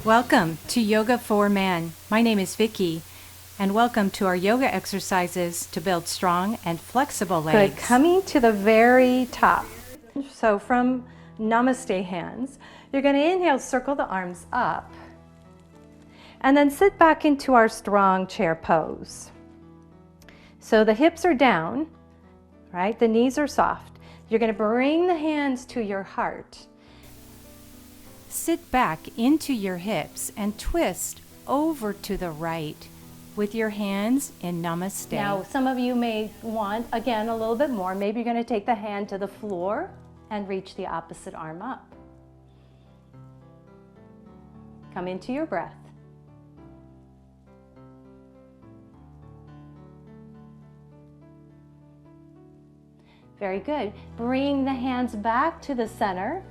Welcome to Yoga4man. My name is Vicki, and welcome to our yoga exercises to build strong and flexible legs. Good. Coming to the very top. So from Namaste hands, you're going to inhale, circle the arms up, and then sit back into our strong chair pose. So the hips are down, right? The knees are soft. You're going to bring the hands to your heart. Sit back into your hips and twist over to the right with your hands in Namaste. Now, some of you may want, again, a little bit more. Maybe you're going to take the hand to the floor and reach the opposite arm up. Come into your breath. Very good. Bring the hands back to the center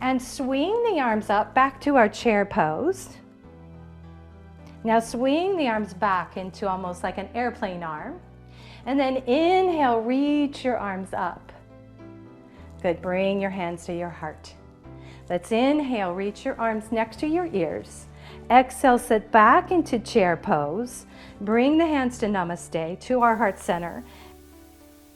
and swing the arms up back to our chair pose. Now swing the arms back into almost like an airplane arm. And then inhale, reach your arms up. Good, bring your hands to your heart. Let's inhale, reach your arms next to your ears. Exhale, sit back into chair pose. Bring the hands to Namaste, to our heart center.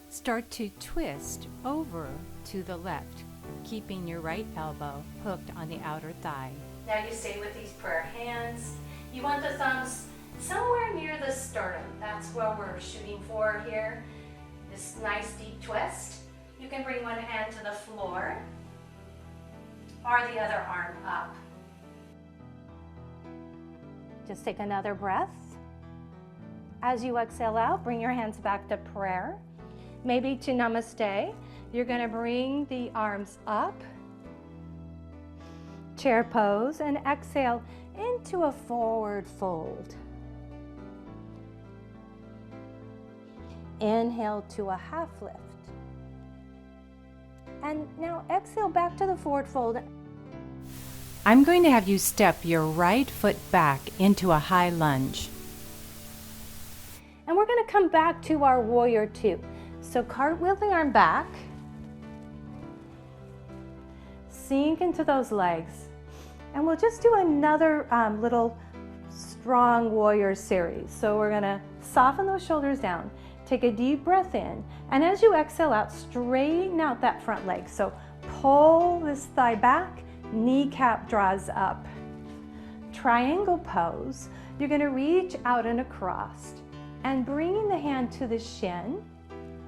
Start to twist over to the left, keeping your right elbow hooked on the outer thigh. Now you stay with these prayer hands. You want the thumbs somewhere near the sternum. That's what we're shooting for here. This nice deep twist. You can bring one hand to the floor or the other arm up. Just take another breath. As you exhale out, bring your hands back to prayer. Maybe to Namaste. You're going to bring the arms up, chair pose, and exhale into a forward fold. Inhale to a half lift. And now exhale back to the forward fold. I'm going to have you step your right foot back into a high lunge. And we're going to come back to our warrior two. So cartwheel the arm back. Sink into those legs. And we'll just do another little strong warrior series. So we're going to soften those shoulders down. Take a deep breath in. And as you exhale out, straighten out that front leg. So pull this thigh back, kneecap draws up. Triangle pose. You're going to reach out and across. And bringing the hand to the shin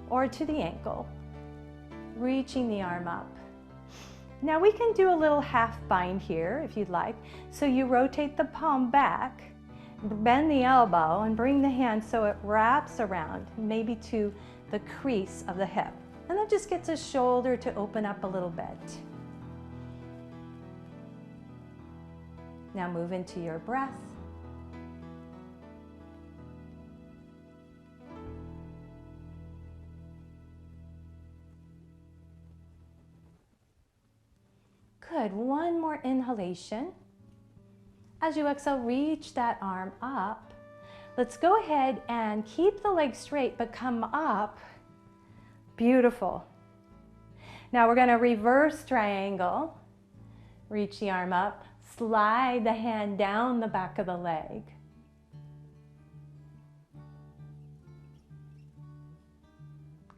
or to the ankle. Reaching the arm up. Now we can do a little half bind here if you'd like. So you rotate the palm back, bend the elbow, and bring the hand so it wraps around, maybe to the crease of the hip. And that just gets a shoulder to open up a little bit. Now move into your breath. Good, one more inhalation. As you exhale, reach that arm up. Let's go ahead and keep the leg straight, but come up. Beautiful. Now we're going to reverse triangle. Reach the arm up, slide the hand down the back of the leg.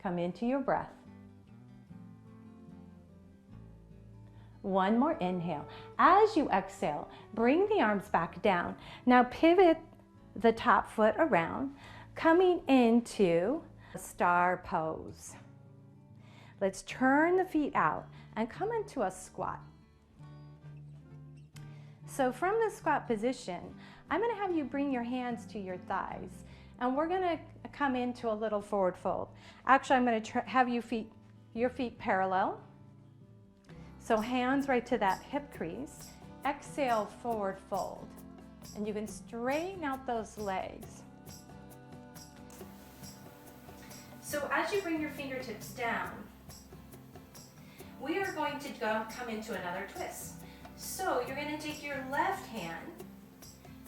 Come into your breath. One more inhale. As you exhale, bring the arms back down. Now pivot the top foot around, coming into a star pose. Let's turn the feet out and come into a squat. So from the squat position, I'm going to have you bring your hands to your thighs, and we're going to come into a little forward fold. Actually, I'm going to have your feet parallel. So hands right to that hip crease. Exhale, forward fold. And you can straighten out those legs. So as you bring your fingertips down, we are going to come into another twist. So you're going to take your left hand,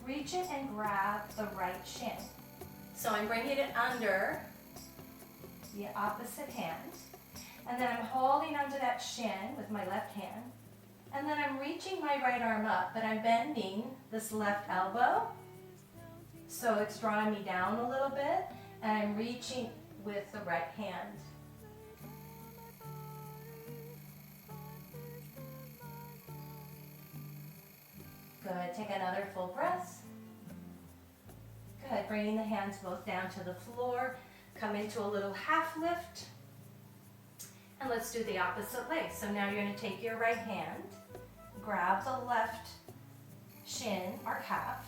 reach it and grab the right shin. So I'm bringing it under the opposite hand. And then I'm holding onto that shin with my left hand. And then I'm reaching my right arm up, but I'm bending this left elbow. So it's drawing me down a little bit, and I'm reaching with the right hand. Good, take another full breath. Good, bringing the hands both down to the floor. Come into a little half lift. And let's do the opposite leg. So now you're going to take your right hand, grab the left shin or calf.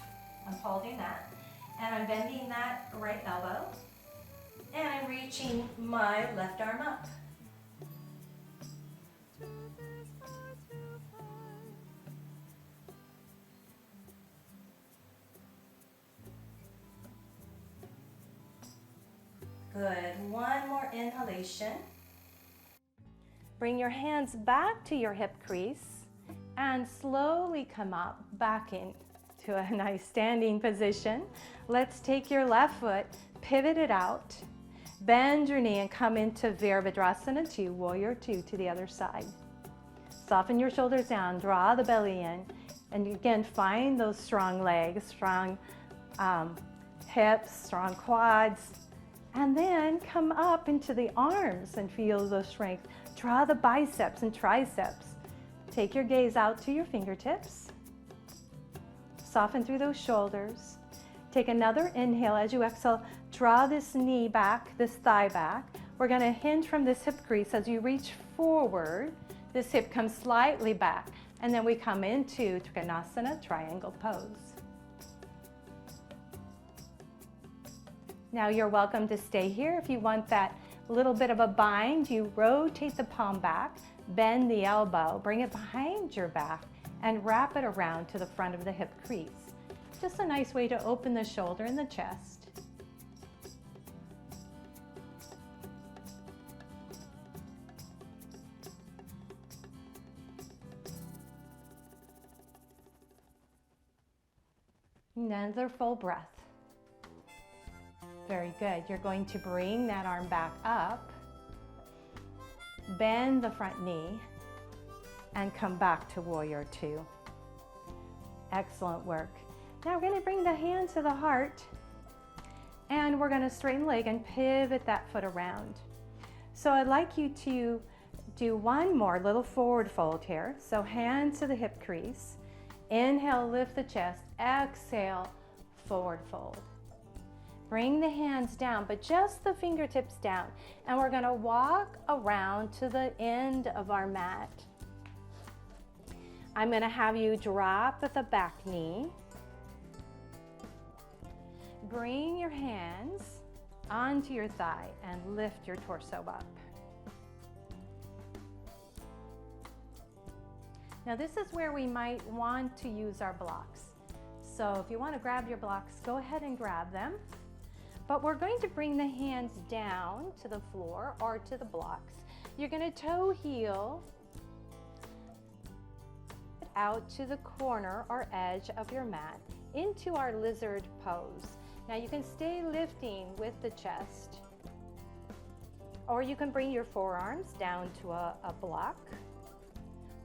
I'm holding that. And I'm bending that right elbow. And I'm reaching my left arm up. Good. One more inhalation. Bring your hands back to your hip crease and slowly come up back into a nice standing position. Let's take your left foot, pivot it out, bend your knee and come into Virabhadrasana 2, Warrior 2 to the other side. Soften your shoulders down, draw the belly in, and again find those strong legs, strong hips, strong quads. And then come up into the arms and feel the strength. Draw the biceps and triceps. Take your gaze out to your fingertips. Soften through those shoulders. Take another inhale. As you exhale, draw this knee back, this thigh back. We're going to hinge from this hip crease. As you reach forward, this hip comes slightly back. And then we come into Kanasana, triangle pose. Now you're welcome to stay here. If you want that little bit of a bind, you rotate the palm back, bend the elbow, bring it behind your back, and wrap it around to the front of the hip crease. Just a nice way to open the shoulder and the chest. Another full breath. Very good. You're going to bring that arm back up, bend the front knee, and come back to Warrior 2. Excellent work. Now we're going to bring the hand to the heart, and we're going to straighten the leg and pivot that foot around. So I'd like you to do one more little forward fold here. So hand to the hip crease. Inhale, lift the chest. Exhale, forward fold. Bring the hands down, but just the fingertips down. And we're going to walk around to the end of our mat. I'm going to have you drop at the back knee. Bring your hands onto your thigh and lift your torso up. Now this is where we might want to use our blocks. So if you want to grab your blocks, go ahead and grab them. But we're going to bring the hands down to the floor or to the blocks. You're going to toe heel out to the corner or edge of your mat into our lizard pose. Now you can stay lifting with the chest, or you can bring your forearms down to a block,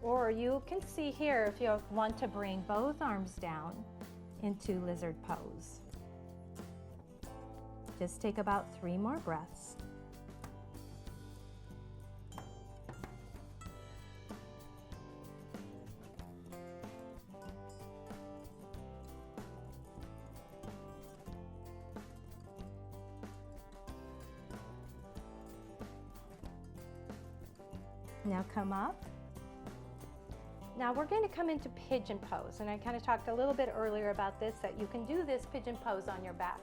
or you can see here if you want to bring both arms down into lizard pose. Just take about 3 more breaths. Now come up. Now we're going to come into pigeon pose, and I kind of talked a little bit earlier about this, that you can do this pigeon pose on your back.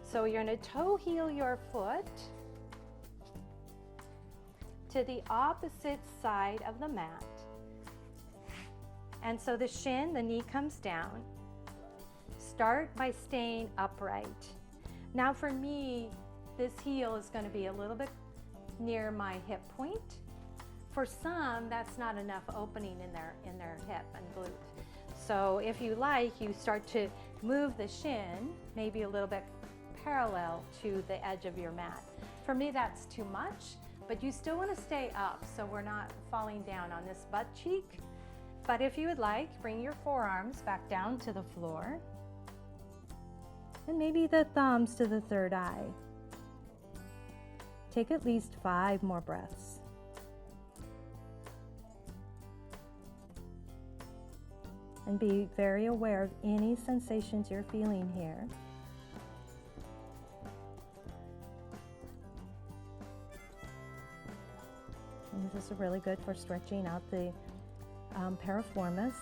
So you're going to toe heel your foot to the opposite side of the mat. And so the shin, the knee comes down. Start by staying upright. Now for me, this heel is going to be a little bit near my hip point. For some, that's not enough opening in their hip and glute. So if you like, you start to move the shin maybe a little bit parallel to the edge of your mat. For me, that's too much, but you still want to stay up so we're not falling down on this butt cheek. But if you would like, bring your forearms back down to the floor. And maybe the thumbs to the third eye. Take at least 5 more breaths. And be very aware of any sensations you're feeling here. And this is really good for stretching out the piriformis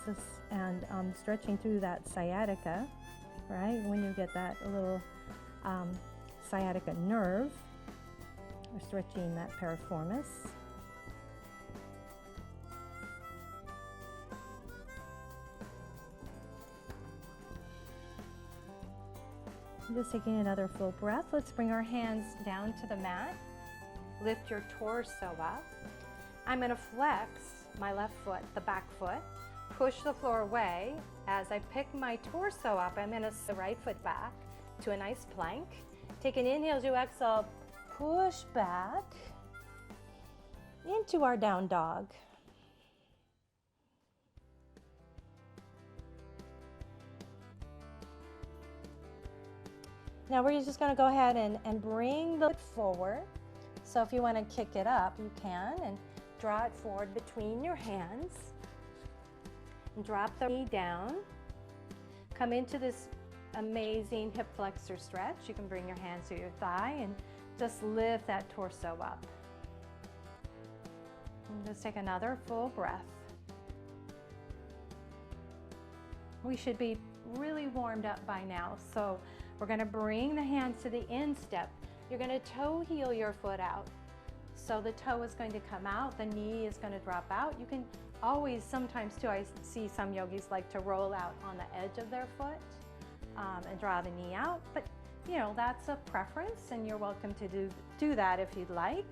and stretching through that sciatica, right? When you get that little sciatica nerve, we're stretching that piriformis. Just taking another full breath. Let's bring our hands down to the mat. Lift your torso up. I'm going to flex my left foot, the back foot, push the floor away. As I pick my torso up, I'm going to the right foot back to a nice plank. Take an inhale as you exhale, push back into our down dog. Now we're just going to go ahead and bring the foot forward. So if you want to kick it up, you can, and draw it forward between your hands. And drop the knee down. Come into this amazing hip flexor stretch. You can bring your hands to your thigh and just lift that torso up. And just take another full breath. We should be really warmed up by now. So we're going to bring the hands to the instep. You're going to toe heel your foot out. So the toe is going to come out, the knee is going to drop out. You can always, sometimes too, I see some yogis like to roll out on the edge of their foot and draw the knee out. But you know, that's a preference and you're welcome to do that if you'd like.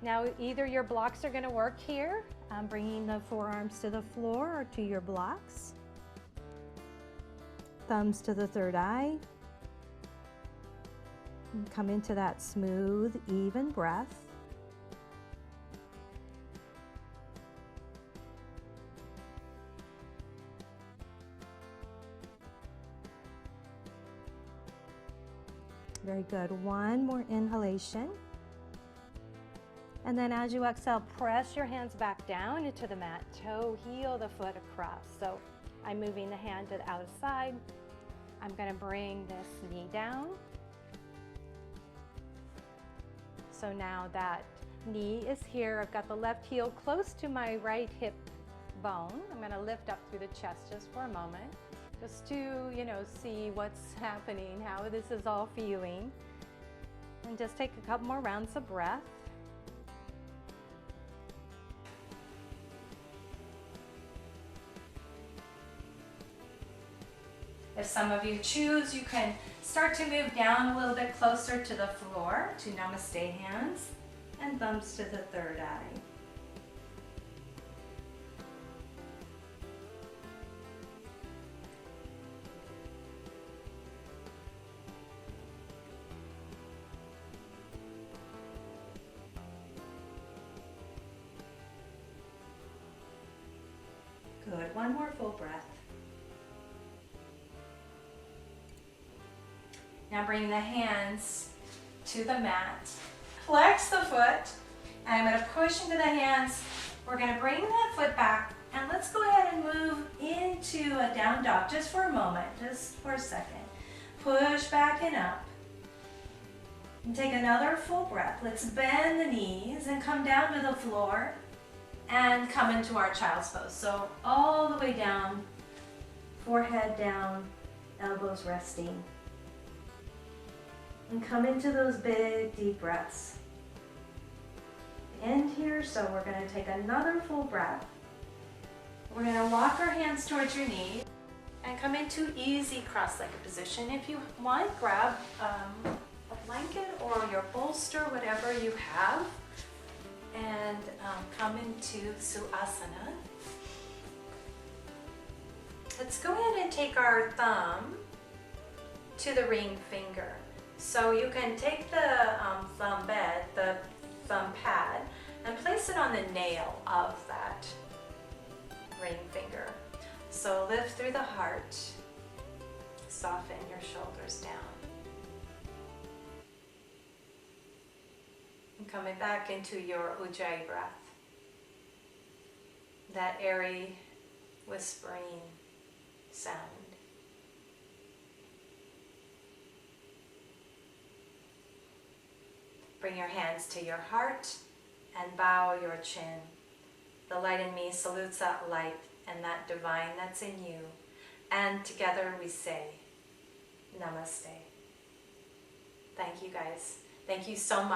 Now either your blocks are going to work here, bringing the forearms to the floor or to your blocks. Thumbs to the third eye. And come into that smooth, even breath. Very good. One more inhalation. And then as you exhale, press your hands back down into the mat. Toe heel the foot across. So I'm moving the hand to the outside. I'm going to bring this knee down. So now that knee is here, I've got the left heel close to my right hip bone. I'm going to lift up through the chest just for a moment, just to, you know, see what's happening, how this is all feeling. And just take a couple more rounds of breath. If some of you choose, you can start to move down a little bit closer to the floor, to namaste hands, and thumbs to the third eye. Good, one more full breath. Now bring the hands to the mat. Flex the foot. And I'm going to push into the hands. We're going to bring that foot back. And let's go ahead and move into a down dog just for a moment, just for a second. Push back and up. And take another full breath. Let's bend the knees and come down to the floor and come into our child's pose. So all the way down, forehead down, elbows resting. And come into those big, deep breaths. End here, so we're going to take another full breath. We're going to walk our hands towards your knees and come into easy cross-legged position. If you want, grab a blanket or your bolster, whatever you have, and come into Suasana. Let's go ahead and take our thumb to the ring finger. So you can take the thumb bed, the thumb pad, and place it on the nail of that ring finger. So lift through the heart, soften your shoulders down. And coming back into your Ujjayi breath, that airy, whispering sound. Bring your hands to your heart and bow your chin. The light in me salutes that light and that divine that's in you. And together we say, Namaste. Thank you guys. Thank you so much.